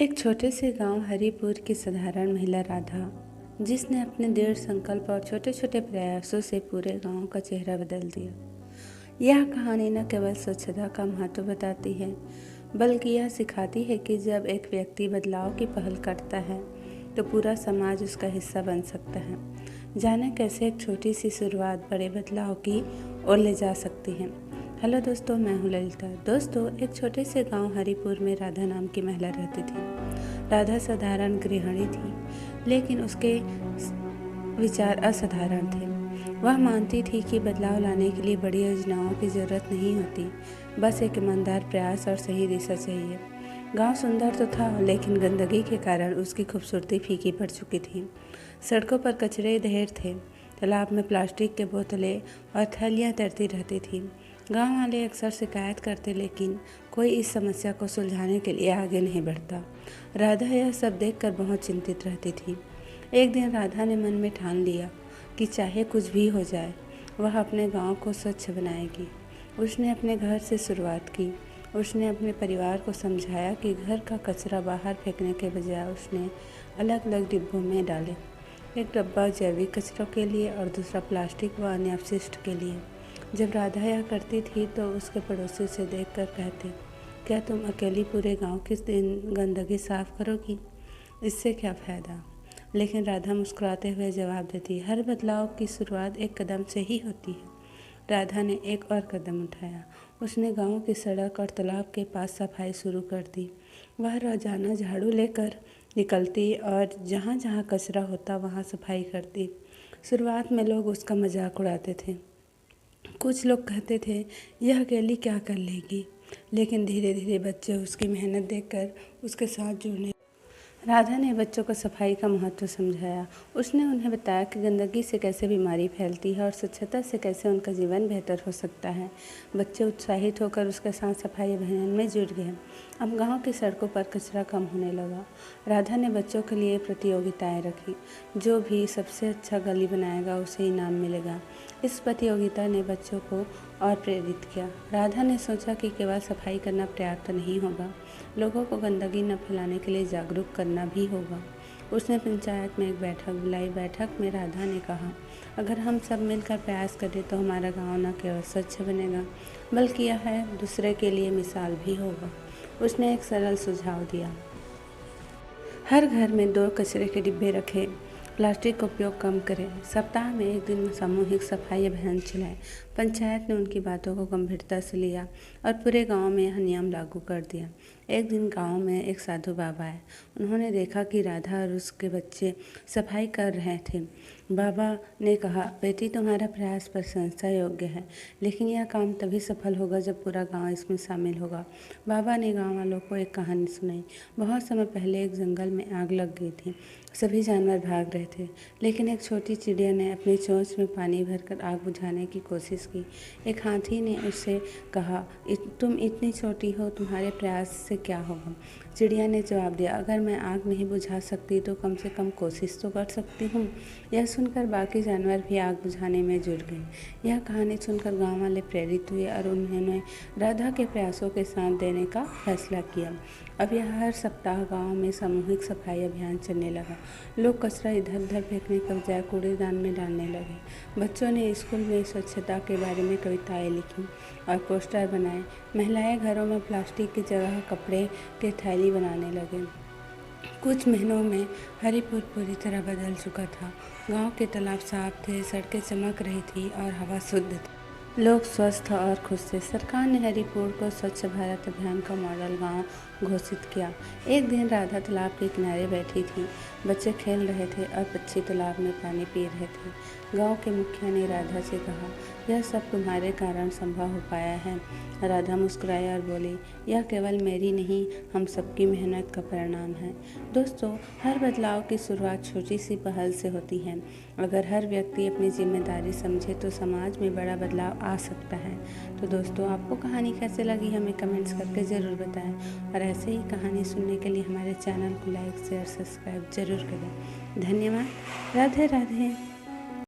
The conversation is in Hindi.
एक छोटे से गांव हरिपुर की साधारण महिला राधा, जिसने अपने दृढ़ संकल्प और छोटे छोटे प्रयासों से पूरे गांव का चेहरा बदल दिया। यह कहानी न केवल स्वच्छता का महत्व बताती है, बल्कि यह सिखाती है कि जब एक व्यक्ति बदलाव की पहल करता है तो पूरा समाज उसका हिस्सा बन सकता है। जाने कैसे एक छोटी सी शुरुआत बड़े बदलाव की ओर ले जा सकती है। हेलो दोस्तों, मैं हूँ ललिता। दोस्तों, एक छोटे से गांव हरिपुर में राधा नाम की महिला रहती थी। राधा साधारण गृहिणी थी, लेकिन उसके विचार असाधारण थे। वह मानती थी कि बदलाव लाने के लिए बड़ी योजनाओं की जरूरत नहीं होती, बस एक ईमानदार प्रयास और सही दिशा चाहिए। गांव सुंदर तो था, लेकिन गंदगी के कारण उसकी खूबसूरती फीकी पड़ चुकी थी। सड़कों पर कचरे ढेर थे, तालाब में प्लास्टिक के बोतलें और थैलियाँ तैरती रहती थी। गांव वाले अक्सर शिकायत करते, लेकिन कोई इस समस्या को सुलझाने के लिए आगे नहीं बढ़ता। राधा यह सब देखकर बहुत चिंतित रहती थी। एक दिन राधा ने मन में ठान लिया कि चाहे कुछ भी हो जाए, वह अपने गांव को स्वच्छ बनाएगी। उसने अपने घर से शुरुआत की। उसने अपने परिवार को समझाया कि घर का कचरा बाहर फेंकने के बजाय उसने अलग अलग डिब्बों में डाले। एक डब्बा जैविक कचरों के लिए और दूसरा प्लास्टिक व अन्य अपशिष्ट के लिए। जब राधा यह करती थी तो उसके पड़ोसी उसे देखकर कहते, क्या तुम अकेली पूरे गांव की गंदगी साफ करोगी? इससे क्या फ़ायदा? लेकिन राधा मुस्कुराते हुए जवाब देती, हर बदलाव की शुरुआत एक कदम से ही होती है। राधा ने एक और कदम उठाया। उसने गांव की सड़क और तालाब के पास सफाई शुरू कर दी। वह रोजाना झाड़ू लेकर निकलती और जहाँ जहाँ कचरा होता वहाँ सफाई करती। शुरुआत में लोग उसका मजाक उड़ाते थे। कुछ लोग कहते थे, यह अकेली क्या कर लेगी, लेकिन धीरे धीरे बच्चे उसकी मेहनत देखकर उसके साथ जुड़ने। राधा ने बच्चों को सफाई का महत्व समझाया। उसने उन्हें बताया कि गंदगी से कैसे बीमारी फैलती है और स्वच्छता से कैसे उनका जीवन बेहतर हो सकता है। बच्चे उत्साहित होकर उसके साथ सफाई अभियान में जुट गए। अब गांव की सड़कों पर कचरा कम होने लगा। राधा ने बच्चों के लिए प्रतियोगिताएं रखी। जो भी सबसे अच्छा गली बनाएगा उसे इनाम मिलेगा। इस प्रतियोगिता ने बच्चों को और प्रेरित किया। राधा ने सोचा कि केवल सफाई करना पर्याप्त नहीं होगा, लोगों को गंदगी न फैलाने के लिए जागरूक करना भी होगा। उसने पंचायत में एक बैठक बुलाई। बैठक में राधा ने कहा, अगर हम सब मिलकर प्रयास करें तो हमारा गांव न केवल स्वच्छ बनेगा, बल्कि यह दूसरे के लिए मिसाल भी होगा। उसने एक सरल सुझाव दिया, हर घर में 2 कचरे के डिब्बे रखें, प्लास्टिक का उपयोग कम करें, सप्ताह में एक दिन सामूहिक सफाई अभियान चलाएं। पंचायत ने उनकी बातों को गंभीरता से लिया और पूरे गांव में यह नियम लागू कर दिया। एक दिन गांव में एक साधु बाबा आए। उन्होंने देखा कि राधा और उसके बच्चे सफाई कर रहे थे। बाबा ने कहा, बेटी, तुम्हारा प्रयास प्रशंसा योग्य है, लेकिन यह काम तभी सफल होगा जब पूरा गांव इसमें शामिल होगा। बाबा ने गांव वालों को एक कहानी सुनाई। बहुत समय पहले एक जंगल में आग लग गई थी। सभी जानवर भाग रहे थे, लेकिन एक छोटी चिड़िया ने अपनी चोंच में पानी भरकर आग बुझाने की कोशिश की। एक हाथी ने उससे कहा, तुम इतनी छोटी हो, तुम्हारे प्रयास से क्या होगा? चिड़िया ने जवाब दिया, अगर मैं आग नहीं बुझा सकती तो कम से कम कोशिश तो कर सकती हूँ। यह सुनकर बाकी जानवर भी आग बुझाने में जुट गए। यह कहानी सुनकर गांव वाले प्रेरित हुए और उन्होंने राधा के प्रयासों के साथ देने का फैसला किया। अब यह हर सप्ताह गांव में सामूहिक सफाई अभियान चलने लगा। लोग कचरा इधर उधर फेंकने के बजाय कूड़ेदान में डालने लगे। बच्चों ने स्कूल में स्वच्छता के बारे में कविताएं लिखी और पोस्टर बनाए। महिलाएं घरों में प्लास्टिक की जगह कपड़े के थैली बनाने लगे। कुछ महीनों में हरिपुर पूरी तरह बदल चुका था। गांव के तालाब साफ थे, सड़कें चमक रही थी और हवा शुद्ध थी। लोग स्वस्थ और खुश थे। सरकार ने हरिपुर को स्वच्छ भारत अभियान का मॉडल गांव घोषित किया। एक दिन राधा तालाब के किनारे बैठी थी। बच्चे खेल रहे थे और पक्षी तालाब में पानी पी रहे थे। गांव के मुखिया ने राधा से कहा, यह सब तुम्हारे कारण संभव हो पाया है। राधा मुस्कुराई और बोली, यह केवल मेरी नहीं, हम सबकी मेहनत का परिणाम है। दोस्तों, हर बदलाव की शुरुआत छोटी सी पहल से होती है। अगर हर व्यक्ति अपनी जिम्मेदारी समझे तो समाज में बड़ा बदलाव आ सकता है। तो दोस्तों, आपको कहानी कैसे लगी हमें कमेंट्स करके ज़रूर बताएं और ऐसे ही कहानी सुनने के लिए हमारे चैनल को लाइक शेयर सब्सक्राइब जरूर करें। धन्यवाद। राधे राधे।